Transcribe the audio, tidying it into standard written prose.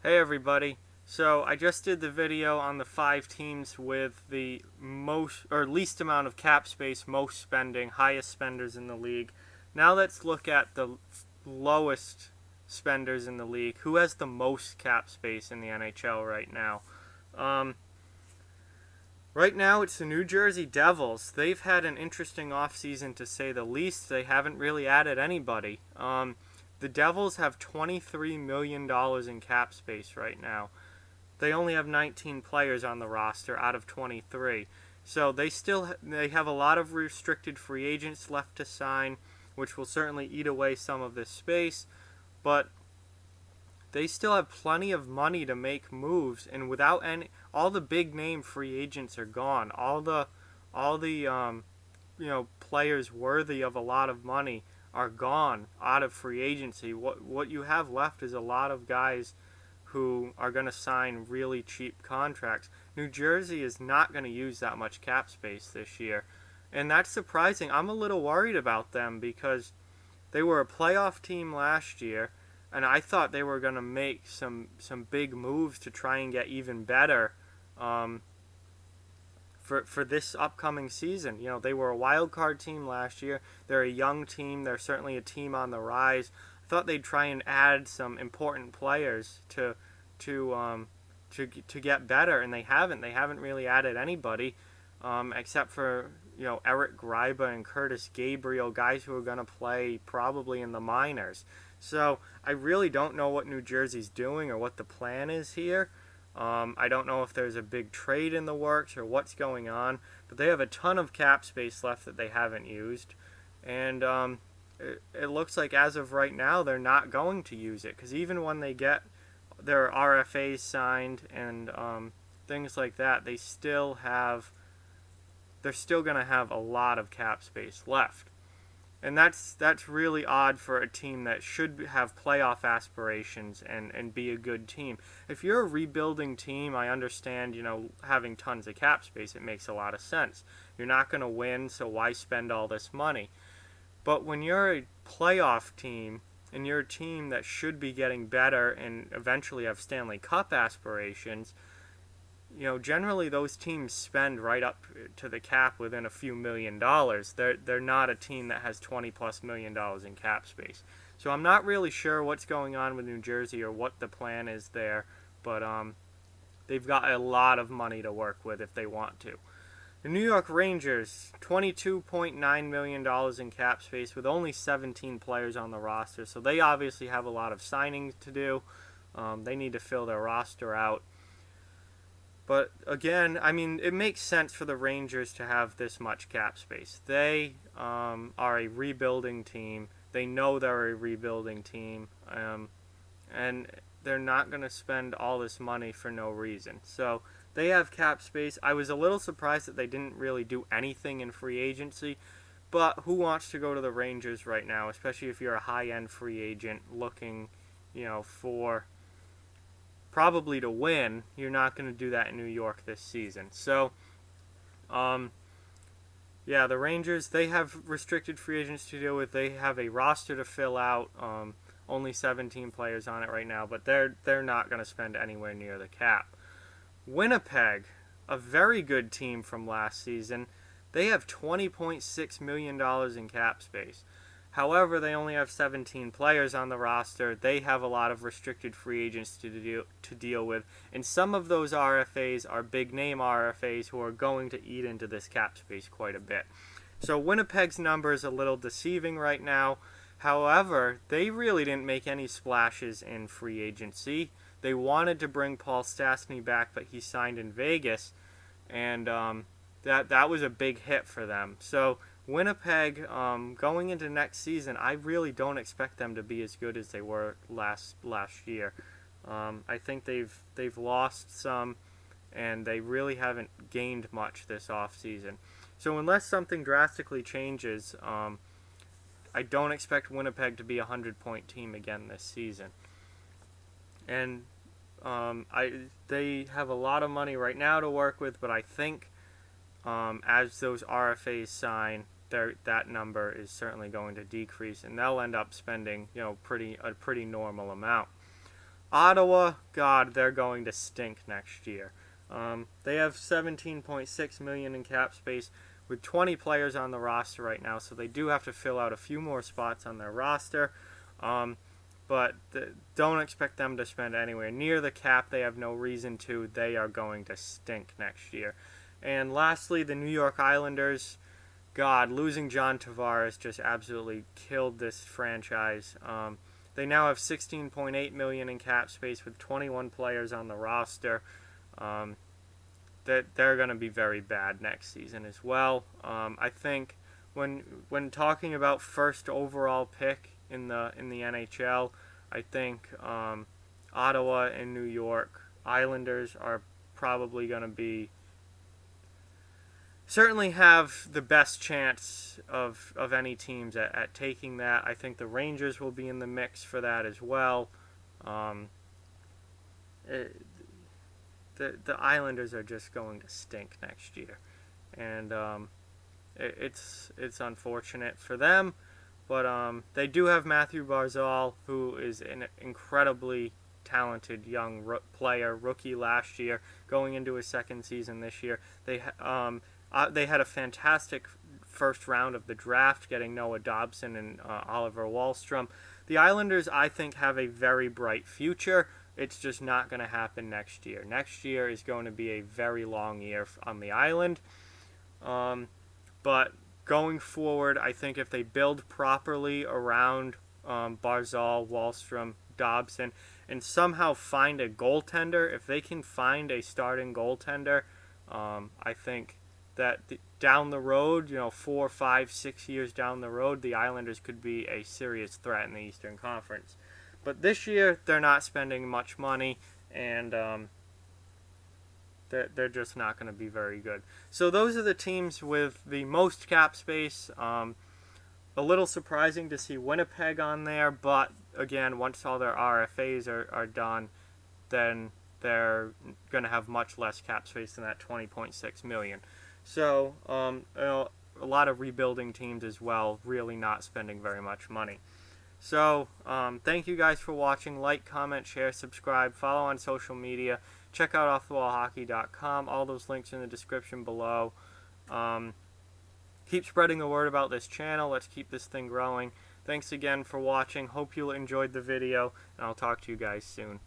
Hey everybody. So I just did the video on the 5 teams with the most or least amount of cap space, most spending, highest spenders in the league. Now let's look at the lowest spenders in the league. Who has the most cap space in the NHL right now? Um, right now it's the New Jersey Devils. They've had an interesting offseason to say the least. They haven't really added anybody. The Devils have $23 million in cap space right now. They only have 19 players on the roster out of 23. So they have a lot of restricted free agents left to sign, which will certainly eat away some of this space, but they still have plenty of money to make moves, and without any all the big name free agents are gone. All the players worthy of a lot of money are gone out of free agency. What you have left is a lot of guys who are going to sign really cheap contracts. New Jersey is not going to use that much cap space this year, and that's surprising. I'm a little worried about them because they were a playoff team last year, and I thought they were going to make some big moves to try and get even better um, for this upcoming season. They were a wild card team last year. They're a young team. They're certainly a team on the rise. I thought they'd try and add some important players to to get better, and they haven't. They haven't really added anybody except for Eric Greiba and Curtis Gabriel, guys who are going to play probably in the minors. So I really don't know what New Jersey's doing or what the plan is here. I don't know if there's a big trade in the works or what's going on, but they have a ton of cap space left that they haven't used, and it looks like as of right now they're not going to use it, because even when they get their RFAs signed and things like that, they're still going to have a lot of cap space left. And that's really odd for a team that should have playoff aspirations and be a good team. If you're a rebuilding team, I understand, having tons of cap space. It makes a lot of sense. You're not going to win, so why spend all this money? But when you're a playoff team and you're a team that should be getting better and eventually have Stanley Cup aspirations, generally those teams spend right up to the cap within a few $1,000,000. They're not a team that has $20+ million in cap space. So I'm not really sure what's going on with New Jersey or what the plan is there, but they've got a lot of money to work with if they want to. The New York Rangers, $22.9 million in cap space with only 17 players on the roster, so they obviously have a lot of signings to do. They need to fill their roster out. But again, I mean, it makes sense for the Rangers to have this much cap space. They are a rebuilding team. They know they're a rebuilding team, and they're not going to spend all this money for no reason. So they have cap space. I was a little surprised that they didn't really do anything in free agency, but who wants to go to the Rangers right now, especially if you're a high-end free agent looking, for probably to win? You're not going to do that in New York this season. So, yeah, the Rangers, they have restricted free agents to deal with. They have a roster to fill out. Only 17 players on it right now, but they're not going to spend anywhere near the cap. Winnipeg, a very good team from last season, they have $20.6 million in cap space. However, they only have 17 players on the roster. They have a lot of restricted free agents to deal with, and some of those RFAs are big-name RFAs who are going to eat into this cap space quite a bit. So Winnipeg's number is a little deceiving right now. However, they really didn't make any splashes in free agency. They wanted to bring Paul Stastny back, but he signed in Vegas, and that was a big hit for them. So Winnipeg, going into next season, I really don't expect them to be as good as they were last year. I think they've lost some, and they really haven't gained much this offseason. So unless something drastically changes, I don't expect Winnipeg to be a 100-point team again this season. And they have a lot of money right now to work with, but I think as those RFAs sign, that number is certainly going to decrease, and they'll end up spending a pretty normal amount. Ottawa, God, they're going to stink next year. They have 17.6 million in cap space with 20 players on the roster right now, so they do have to fill out a few more spots on their roster. But don't expect them to spend anywhere near the cap. They have no reason to. They are going to stink next year. And lastly, the New York Islanders. God, losing John Tavares just absolutely killed this franchise. They now have 16.8 million in cap space with 21 players on the roster. That they're going to be very bad next season as well. I think when talking about first overall pick in the NHL, I think Ottawa and New York Islanders are probably going to be certainly have the best chance of any teams at taking that. I think the Rangers will be in the mix for that as well. The Islanders are just going to stink next year, and it's unfortunate for them. But they do have Matthew Barzal, who is an incredibly talented young player, rookie last year, going into his second season this year. They had a fantastic first round of the draft, getting Noah Dobson and Oliver Wahlstrom. The Islanders, I think, have a very bright future. It's just not going to happen next year. Next year is going to be a very long year on the island. But going forward, I think if they build properly around Barzal, Wahlstrom, Dobson, and somehow find a goaltender, if they can find a starting goaltender, I think that down the road, 4, 5, 6 years down the road, the Islanders could be a serious threat in the Eastern Conference. But this year, they're not spending much money, and they're just not going to be very good. So those are the teams with the most cap space. A little surprising to see Winnipeg on there, but again, once all their RFAs are done, then they're going to have much less cap space than that 20.6 million. So a lot of rebuilding teams as well, really not spending very much money. So thank you guys for watching. Like, comment, share, subscribe, follow on social media. Check out offthewallhockey.com. All those links in the description below. Keep spreading the word about this channel. Let's keep this thing growing. Thanks again for watching. Hope you enjoyed the video, and I'll talk to you guys soon.